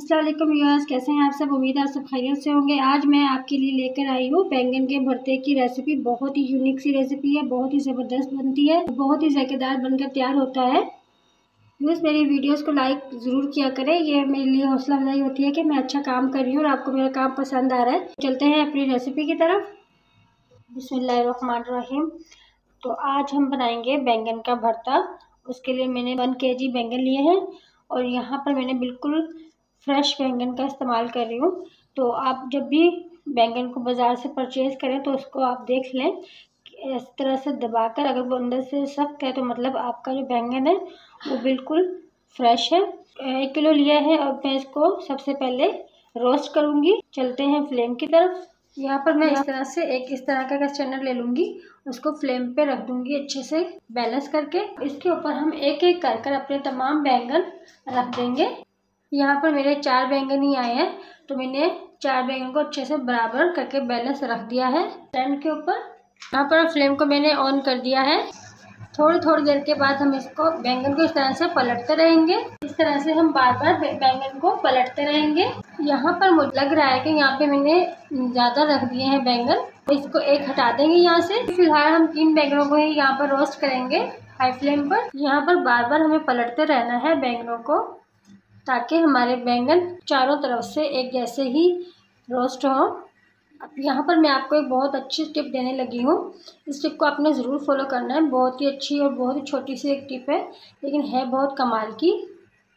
अस्सलाम वालेकुम व्यूअर्स, कैसे हैं आप सब। उम्मीद है आप सब खैरियत से होंगे। आज मैं आपके लिए लेकर आई हूँ बैंगन के भरते की रेसिपी। बहुत ही यूनिक सी रेसिपी है, बहुत ही ज़बरदस्त बनती है, बहुत ही जायकेदार बनकर तैयार होता है। व्यूअर्स, मेरी वीडियोस को लाइक ज़रूर किया करें, ये मेरे लिए हौसला अफजाई होती है कि मैं अच्छा काम कर रही हूँ और आपको मेरा काम पसंद आ रहा है। चलते हैं अपनी रेसिपी की तरफ। बिस्मिल्लाहिर्रहमानिर्रहीम। तो आज हम बनाएंगे बैंगन का भरता। उसके लिए मैंने 1 kg बैंगन लिए हैं और यहाँ पर मैंने बिल्कुल फ्रेश बैंगन का इस्तेमाल कर रही हूँ। तो आप जब भी बैंगन को बाज़ार से परचेज़ करें तो उसको आप देख लें कि इस तरह से दबाकर, अगर वो अंदर से सख्त है तो मतलब आपका जो बैंगन है वो बिल्कुल फ्रेश है। 1 किलो लिया है और मैं इसको सबसे पहले रोस्ट करूँगी। चलते हैं फ्लेम की तरफ। यहाँ पर मैं इस तरह से इस तरह का कंटेनर ले लूँगी, उसको फ्लेम पे रख दूँगी अच्छे से बैलेंस करके। इसके ऊपर हम एक एक कर अपने तमाम बैंगन रख देंगे। यहाँ पर मेरे 4 बैंगन ही आए हैं तो मैंने 4 बैंगन को अच्छे से बराबर करके बैलेंस रख दिया है स्टैंड के ऊपर। यहाँ पर फ्लेम को मैंने ऑन कर दिया है। थोड़ी देर के बाद हम इसको बैंगन को इस तरह से पलटते रहेंगे। इस तरह से हम बार बार बैंगन को पलटते रहेंगे। यहाँ पर मुझे लग रहा है कि यहाँ पे मैंने ज़्यादा रख दिए हैं बैंगन, तो इसको एक हटा देंगे यहाँ से। फिलहाल हम 3 बैंगनों को ही यहाँ पर रोस्ट करेंगे हाई फ्लेम पर। यहाँ पर बार बार हमें पलटते रहना है बैंगनों को, ताकि हमारे बैंगन चारों तरफ से एक जैसे ही रोस्ट हो। अब यहाँ पर मैं आपको एक बहुत अच्छी टिप देने लगी हूँ। इस टिप को आपने ज़रूर फॉलो करना है। बहुत ही अच्छी और बहुत ही छोटी सी एक टिप है, लेकिन है बहुत कमाल की।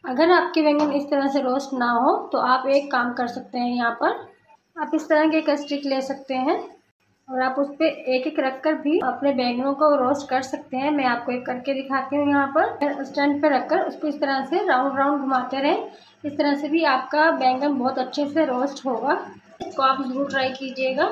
अगर आपके बैंगन इस तरह से रोस्ट ना हो तो आप एक काम कर सकते हैं। यहाँ पर आप इस तरह के एक स्टिक ले सकते हैं और आप उस पर एक एक रख कर भी अपने बैंगनों को रोस्ट कर सकते हैं। मैं आपको एक करके दिखाती हूँ। यहाँ पर स्टैंड पे रखकर उसको इस तरह से राउंड राउंड घुमाते रहें। इस तरह से भी आपका बैंगन बहुत अच्छे से रोस्ट होगा। इसको आप ज़रूर ट्राई कीजिएगा।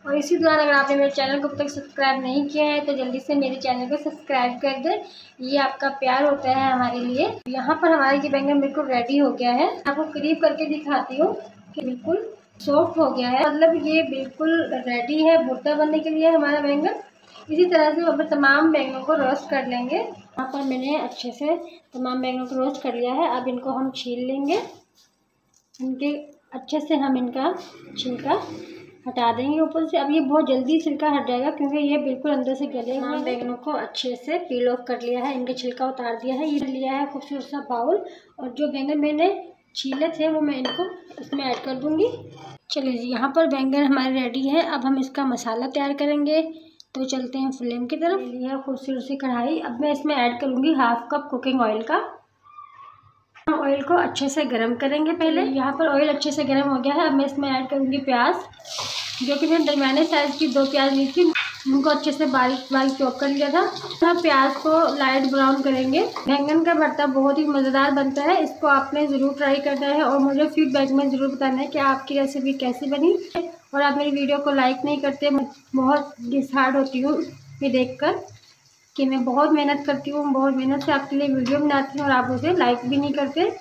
और इसी दौरान अगर आपने मेरे चैनल को अब तक सब्सक्राइब नहीं किया है तो जल्दी से मेरे चैनल को सब्सक्राइब कर दें। ये आपका प्यार होता है हमारे लिए। यहाँ पर हमारे ये बैंगन बिल्कुल रेडी हो गया है। आपको करीब करके दिखाती हूँ कि बिल्कुल सॉफ्ट हो गया है, मतलब ये बिल्कुल रेडी है भुर्ता बनने के लिए हमारा बैंगन। इसी तरह से हम तमाम बैंगनों को रोस्ट कर लेंगे। यहाँ पर मैंने अच्छे से तमाम बैंगनों को रोस्ट कर लिया है। अब इनको हम छील लेंगे। इनके अच्छे से हम इनका छिलका हटा देंगे ऊपर से। अब ये बहुत जल्दी छिलका हट जाएगा क्योंकि ये बिल्कुल अंदर से गले हुए हैं। बैंगनों को अच्छे से पील ऑफ कर लिया है, इनके छिलका उतार दिया है। ये लिया है खूबसूरत सा बाउल और जो बैंगन मैंने छीले थे वो मैं इनको इसमें ऐड कर दूंगी। चलिए जी, यहाँ पर बैंगन हमारे रेडी है। अब हम इसका मसाला तैयार करेंगे, तो चलते हैं फ्लेम की तरफ। ये है खूबसूरत सी कढ़ाई। अब मैं इसमें ऐड करूँगी 1/2 कप कुकिंग ऑयल का। ऑयल को अच्छे से गरम करेंगे पहले। यहाँ पर ऑयल अच्छे से गरम हो गया है। अब मैं इसमें ऐड करूँगी प्याज, जो कि मैंने दरमियाने साइज़ की 2 प्याज ली थी, उनको अच्छे से बारीक बारीक चॉप कर लिया था। अब प्याज को लाइट ब्राउन करेंगे। बैंगन का भरता बहुत ही मज़ेदार बनता है, इसको आपने ज़रूर ट्राई करना है और मुझे फीडबैक में ज़रूर बताना है कि आपकी रेसिपी कैसी बनी। और आप मेरी वीडियो को लाइक नहीं करते, मैं बहुत डिसहार्ट होती हूँ ये देखकर कि मैं बहुत मेहनत करती हूँ, बहुत मेहनत से आपके लिए वीडियो बनाती हूँ और आप उसे लाइक भी नहीं करते।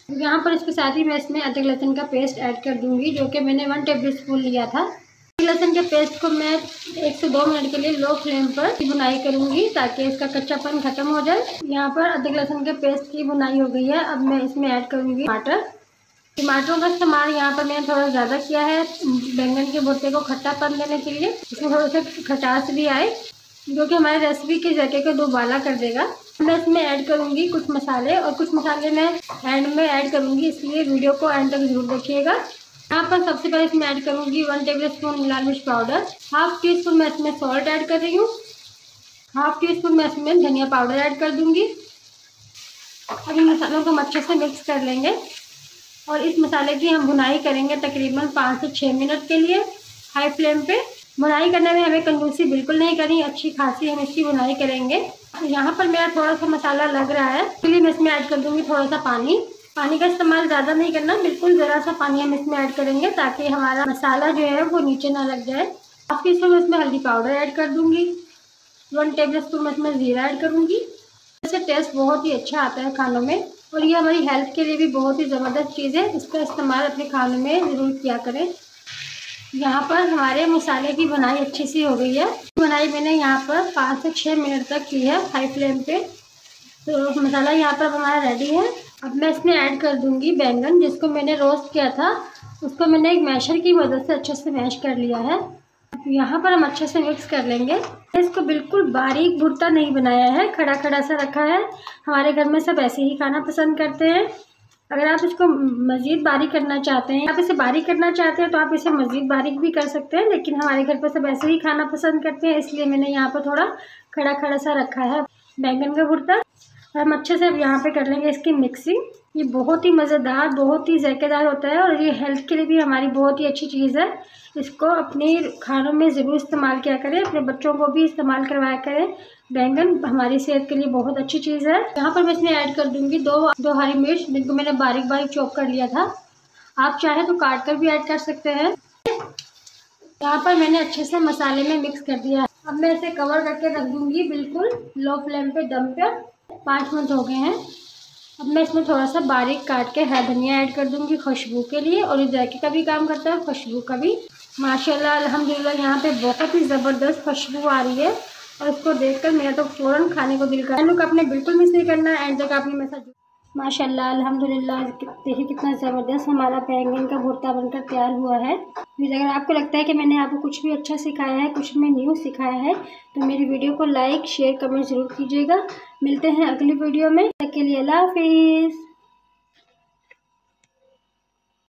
यहाँ पर इसके साथ ही मैं इसमें अदरक लहसुन का पेस्ट ऐड कर दूँगी, जो कि मैंने 1 टेबल स्पून लिया था। अदरक लहसुन के पेस्ट को मैं 1 से 2 मिनट के लिए लो फ्लेम पर भुनाई करूँगी ताकि इसका कच्चापन खत्म हो जाए। यहाँ पर अदरक लहसुन के पेस्ट की भुनाई हो गई है। अब मैं इसमें ऐड करूँगी टमाटरों का इस्तेमाल यहाँ पर मैंने थोड़ा ज़्यादा किया है बैंगन के भुर्ते को खट्टापन देने के लिए, इसमें थोड़ा सा खटास भी आए, जो कि हमारी रेसिपी के जायके को दोबारा कर देगा। मैं इसमें ऐड करूँगी कुछ मसाले, और कुछ मसाले मैं एंड में ऐड करूँगी, इसलिए वीडियो को एंड तक जरूर देखिएगा। यहाँ पर सबसे पहले इसमें ऐड करूँगी 1 टेबल स्पून लाल मिर्च पाउडर। 1/2 टीस्पून मैं इसमें सॉल्ट ऐड कर रही हूँ। 1/2 टीस्पून मैं इसमें धनिया पाउडर ऐड कर दूँगी। अब इन मसालों को अच्छे से मिक्स कर लेंगे और इस मसाले की हम भुनाई करेंगे तकरीबन 5 से 6 मिनट के लिए हाई फ्लेम पे। भुनाई करने में हमें कंजूसी बिल्कुल नहीं करनी, अच्छी खासी हम इसकी भुनाई करेंगे। यहाँ पर मेरा थोड़ा सा मसाला लग रहा है, इसलिए मैं इसमें ऐड कर दूँगी थोड़ा सा पानी। पानी का इस्तेमाल ज़्यादा नहीं करना, बिल्कुल ज़रा सा पानी हम इसमें ऐड करेंगे ताकि हमारा मसाला जो है वो नीचे ना लग जाए। 1/2 टीस्पून इसमें हल्दी पाउडर ऐड कर दूँगी। 1 टेबल स्पून में इसमें ज़ीरा ऐड करूँगी। इससे टेस्ट बहुत ही अच्छा आता है खानों में और ये हमारी हेल्थ के लिए भी बहुत ही ज़बरदस्त चीज़ है। इसका इस्तेमाल अपने खानों में ज़रूर किया करें। यहाँ पर हमारे मसाले की भुनाई अच्छी सी हो गई है। भुनाई मैंने यहाँ पर 5 से 6 मिनट तक की है हाई फ्लेम पे। तो मसाला यहाँ पर हमारा रेडी है। अब मैं इसमें ऐड कर दूंगी बैंगन, जिसको मैंने रोस्ट किया था। उसको मैंने एक मैशर की मदद से अच्छे से मैश कर लिया है। यहाँ पर हम अच्छे से मिक्स कर लेंगे। इसको बिल्कुल बारीक भुर्ता नहीं बनाया है, खड़ा खड़ा सा रखा है। हमारे घर में सब ऐसे ही खाना पसंद करते हैं। अगर आप इसको मज़ीद बारीक करना चाहते हैं, आप इसे बारीक करना चाहते हैं तो आप इसे मज़ीद बारीक भी कर सकते हैं, लेकिन हमारे घर पर सब ऐसे ही खाना पसंद करते हैं, इसलिए मैंने यहाँ पर थोड़ा खड़ा खड़ा सा रखा है बैंगन का भुर्ता। हम अच्छे से अब यहाँ पे कर लेंगे इसकी मिक्सिंग। ये बहुत ही मज़ेदार, बहुत ही ज़ायकेदार होता है और ये हेल्थ के लिए भी हमारी बहुत ही अच्छी चीज़ है। इसको अपने खानों में ज़रूर इस्तेमाल किया करें, अपने बच्चों को भी इस्तेमाल करवाया करें। बैंगन हमारी सेहत के लिए बहुत अच्छी चीज़ है। यहाँ पर मैं इसमें ऐड कर दूँगी दो हरी मिर्च, जिनको मैंने बारीक बारीक चॉप कर लिया था। आप चाहे तो काट कर भी ऐड कर सकते हैं। यहाँ पर मैंने अच्छे से मसाले में मिक्स कर दिया है। अब मैं इसे कवर करके रख दूँगी बिल्कुल लो फ्लेम पे दम पर। 5 मिनट हो गए हैं। अब मैं इसमें थोड़ा सा बारीक काट के हरा धनिया ऐड कर दूंगी खुशबू के लिए, और ये जायके का भी काम करता है, खुशबू का भी। माशाल्लाह अल्हम्दुलिल्लाह यहाँ पे बहुत ही ज़बरदस्त खुशबू आ रही है और इसको देखकर मेरा तो फ़ौरन खाने को दिल कर। लुक आपने बिल्कुल मिस नहीं करना है, एंड तक आपने मेरे साथ। माशाल्लाह अल्हम्दुलिल्लाह देखिए कितना ज़बरदस्त हमारा बैंगन का भुर्ता बनकर तैयार हुआ है। प्लीज़ अगर आपको लगता है कि मैंने आपको कुछ भी अच्छा सिखाया है, कुछ मैं न्यू सिखाया है, तो मेरी वीडियो को लाइक शेयर कमेंट ज़रूर कीजिएगा। मिलते हैं अगली वीडियो में, तब तक के लिए अल्लाह हाफिज़।